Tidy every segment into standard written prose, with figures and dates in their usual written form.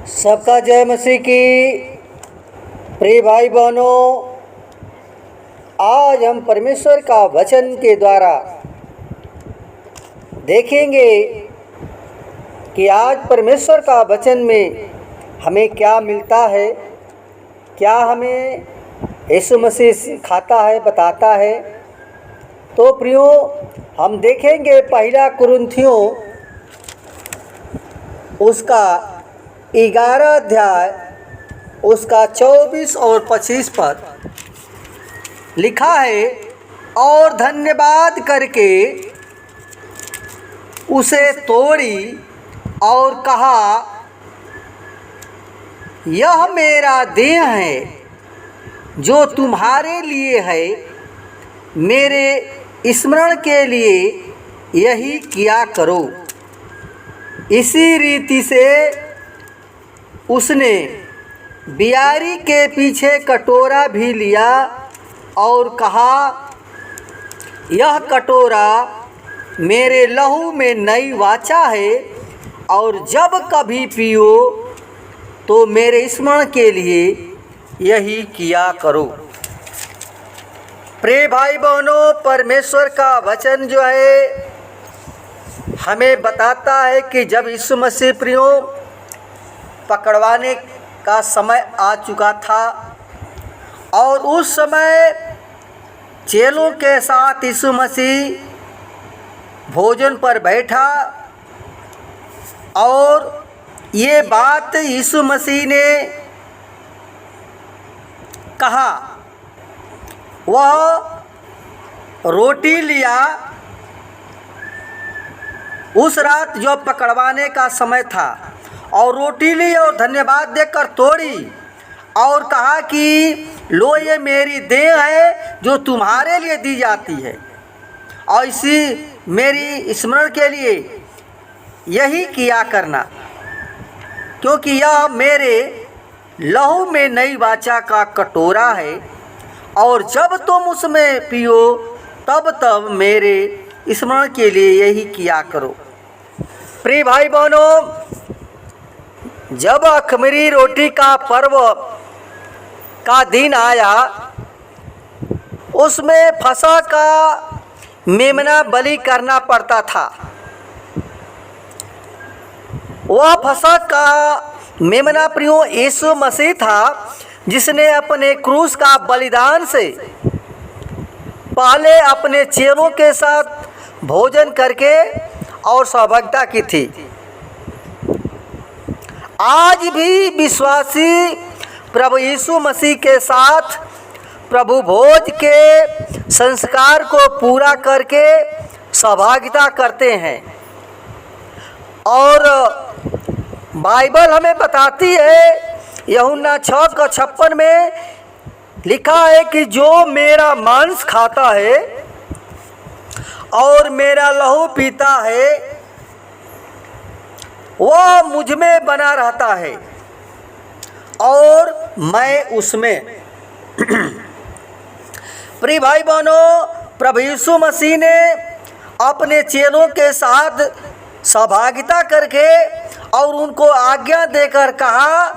सबका जय मसीह की। प्रिय भाई बहनों, आज हम परमेश्वर का वचन के द्वारा देखेंगे कि आज परमेश्वर का वचन में हमें क्या मिलता है, क्या हमें यीशु मसीह सिखाता है, बताता है। तो प्रियो, हम देखेंगे पहला कुरिन्थियों उसका 11 अध्याय उसका 24 और 25 पद लिखा है। और धन्यवाद करके उसे तोड़ी और कहा, यह मेरा देह है जो तुम्हारे लिए है, मेरे स्मरण के लिए यही किया करो। इसी रीति से उसने बियारी के पीछे कटोरा भी लिया और कहा, यह कटोरा मेरे लहू में नई वाचा है, और जब कभी पियो तो मेरे स्मरण के लिए यही किया करो। प्रिय भाई बहनों, परमेश्वर का वचन जो है हमें बताता है कि जब यीशु मसीह प्रियो पकड़वाने का समय आ चुका था और उस समय चेलों के साथ यीशु मसीह भोजन पर बैठा और ये बात यीशु मसीह ने कहा। वह रोटी लिया, उस रात जो पकड़वाने का समय था, और रोटी ली और धन्यवाद देकर तोड़ी और कहा कि लो, ये मेरी देह है जो तुम्हारे लिए दी जाती है, और इसी मेरी स्मरण के लिए यही किया करना, क्योंकि यह मेरे लहू में नई वाचा का कटोरा है, और जब तुम उसमें पियो तब मेरे स्मरण के लिए यही किया करो। प्रिय भाई बहनों, जब अख़मीरी रोटी का पर्व का दिन आया, उसमें फसह का मेमना बलि करना पड़ता था। वह फसह का मेमना प्रियो यीशु मसीह था, जिसने अपने क्रूस का बलिदान से पहले अपने चेलों के साथ भोजन करके और सहभागिता की थी। आज भी विश्वासी प्रभु यीशु मसीह के साथ प्रभु भोज के संस्कार को पूरा करके सहभागिता करते हैं। और बाइबल हमें बताती है, यूहन्ना 6:56 में लिखा है कि जो मेरा मांस खाता है और मेरा लहू पीता है, वह मुझ में बना रहता है और मैं उसमें। प्रिय भाई बहनों, प्रभु यीशु मसीह ने अपने चेलों के साथ सहभागिता करके और उनको आज्ञा देकर कहा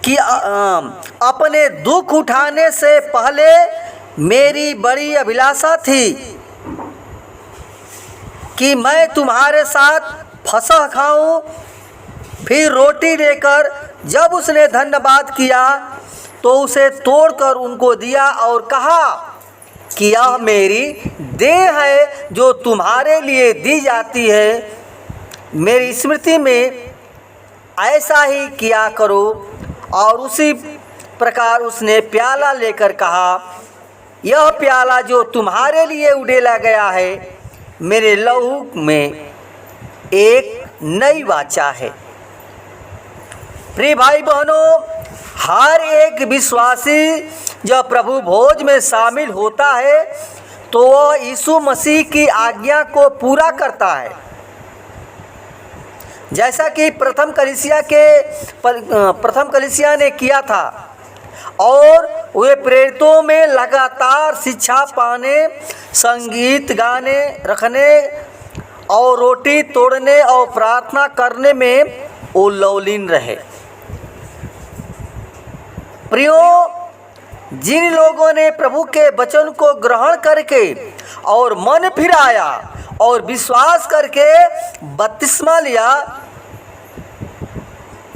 कि अपने दुख उठाने से पहले मेरी बड़ी अभिलाषा थी कि मैं तुम्हारे साथ फसह खाऊं। फिर रोटी लेकर जब उसने धन्यवाद किया तो उसे तोड़कर उनको दिया और कहा कि यह मेरी देह है जो तुम्हारे लिए दी जाती है, मेरी स्मृति में ऐसा ही किया करो। और उसी प्रकार उसने प्याला लेकर कहा, यह प्याला जो तुम्हारे लिए उड़ेला गया है, मेरे लहू में एक नई वाचा है। प्रिय भाई बहनों, हर एक विश्वासी जब प्रभु भोज में शामिल होता है तो वह यीशु मसीह की आज्ञा को पूरा करता है, जैसा कि प्रथम कलीसिया ने किया था। और वे प्रेरितों में लगातार शिक्षा पाने, संगीत गाने, रखने और रोटी तोड़ने और प्रार्थना करने में वो लौलीन रहे। प्रियो, जिन लोगों ने प्रभु के वचन को ग्रहण करके और मन फिराया और विश्वास करके बपतिस्मा लिया,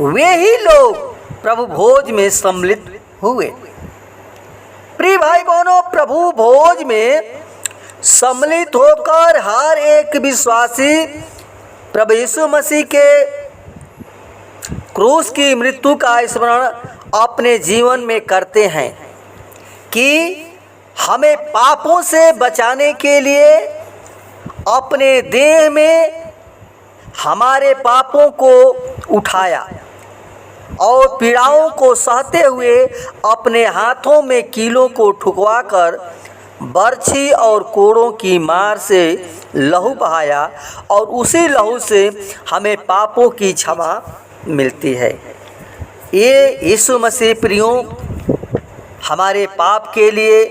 वे ही लोग प्रभु भोज में सम्मिलित हुए। प्रिय भाई बहनों, प्रभु भोज में सम्मिलित होकर हर एक विश्वासी प्रभु यीशु मसीह के क्रूस की मृत्यु का स्मरण अपने जीवन में करते हैं कि हमें पापों से बचाने के लिए अपने देह में हमारे पापों को उठाया और पीड़ाओं को सहते हुए अपने हाथों में कीलों को ठुकवाकर बर्छी और कोड़ों की मार से लहू बहाया और उसी लहू से हमें पापों की क्षमा मिलती है। ये यीशु मसीह प्रियो हमारे पाप के लिए,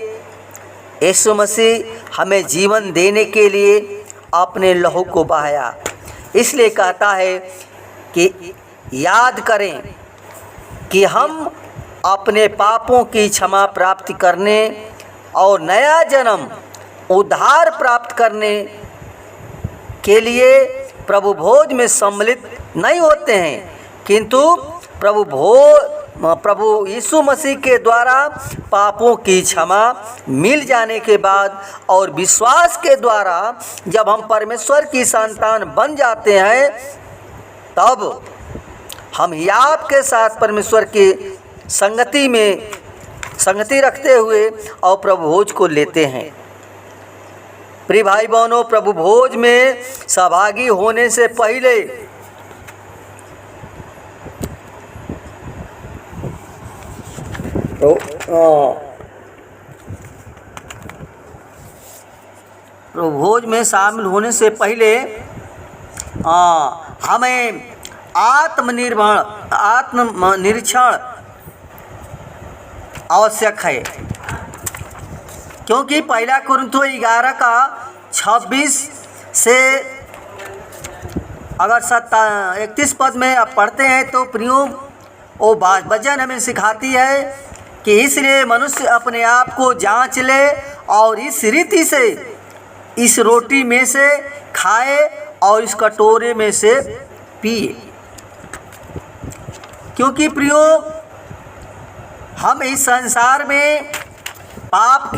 यीशु मसीह हमें जीवन देने के लिए अपने लहू को बहाया। इसलिए कहता है कि याद करें कि हम अपने पापों की क्षमा प्राप्त करने और नया जन्म उद्धार प्राप्त करने के लिए प्रभु भोज में सम्मिलित नहीं होते हैं, किंतु प्रभु यीशु मसीह के द्वारा पापों की क्षमा मिल जाने के बाद और विश्वास के द्वारा जब हम परमेश्वर की संतान बन जाते हैं, तब हम याद के साथ परमेश्वर की संगति रखते हुए और प्रभु भोज को लेते हैं। प्रिय भाई बहनों, प्रभु भोज में सहभागी होने से पहले प्रभु भोज में शामिल होने से पहले हमें आत्मनिरीक्षण आवश्यक है, क्योंकि पहला कुरिन्थियों 11 का 26 से अगर 31 पद में आप पढ़ते हैं तो प्रियो वो वचन हमें सिखाती है कि इसलिए मनुष्य अपने आप को जांच ले और इस रीति से इस रोटी में से खाए और इस कटोरे में से पिए, क्योंकि प्रियो हम इस संसार में पाप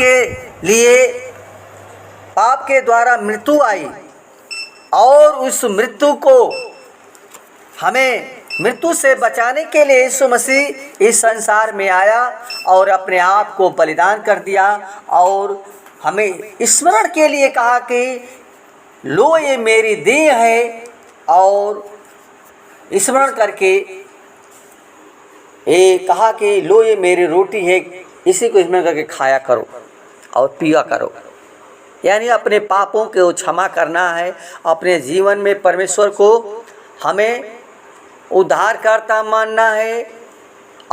के द्वारा मृत्यु आई और उस मृत्यु को हमें मृत्यु से बचाने के लिए यीशु मसीह इस संसार में आया और अपने आप को बलिदान कर दिया और हमें स्मरण के लिए कहा कि लो ये मेरी देह है, और स्मरण करके ये कहा कि लो ये मेरी रोटी है, इसी को स्मरण करके खाया करो और पिया करो। यानी अपने पापों को क्षमा करना है, अपने जीवन में परमेश्वर को हमें उद्धारकर्ता मानना है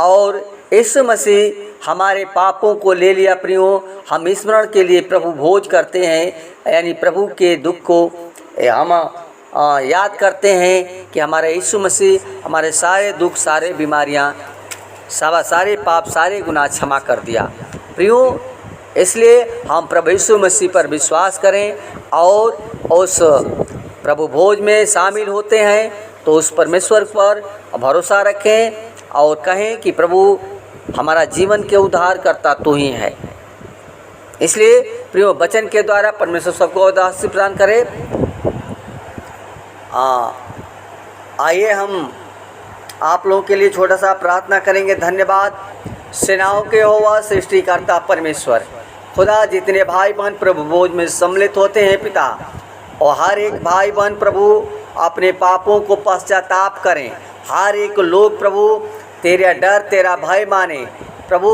और यीशु मसीह हमारे पापों को ले लिया। प्रियो, हम स्मरण के लिए प्रभु भोज करते हैं, यानी प्रभु के दुख को हम याद करते हैं कि हमारे यीशु मसीह हमारे सारे दुख, सारे बीमारियां, सारे पाप, सारे गुनाह क्षमा कर दिया। प्रियो, इसलिए हम प्रभु यीशु मसीह पर विश्वास करें और उस प्रभु भोज में शामिल होते हैं तो उस परमेश्वर पर भरोसा रखें और कहें कि प्रभु हमारा जीवन के उद्धार करता तू ही है। इसलिए प्रियो, वचन के द्वारा परमेश्वर सबको आशीष प्रदान करे। आइए हम आप लोगों के लिए छोटा सा प्रार्थना करेंगे। धन्यवाद सेनाओं के यहोवा सृष्टिकर्ता परमेश्वर खुदा, जितने भाई बहन प्रभु भोज में सम्मिलित होते हैं पिता, और हर एक भाई बहन प्रभु अपने पापों को पश्चाताप करें। हर एक लोग प्रभु तेरा डर, तेरा भय माने। प्रभु,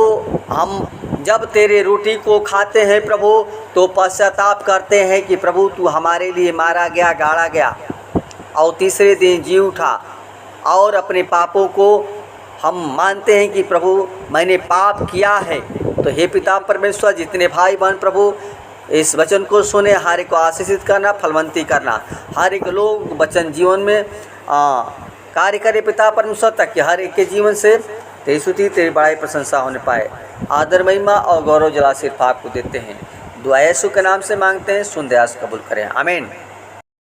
हम जब तेरे रोटी को खाते हैं प्रभु तो पश्चाताप करते हैं कि प्रभु तू हमारे लिए मारा गया, गाड़ा गया और तीसरे दिन जी उठा, और अपने पापों को हम मानते हैं कि प्रभु मैंने पाप किया है। तो हे पिता परमेश्वर, जितने भाई बहन प्रभु इस वचन को सुने, हर एक को आशीषित करना, फलवंती करना, हर एक लोग वचन जीवन में कार्य करे पिता परमेश्वर, ताकि हर एक के जीवन से तेरी स्तुति तेरी बड़ाई प्रशंसा होने पाए। आदर महिमा और गौरव जला सिर्फ आपको देते हैं। दुआ यीशु के नाम से मांगते हैं, सुन दया से कबूल करें, आमीन।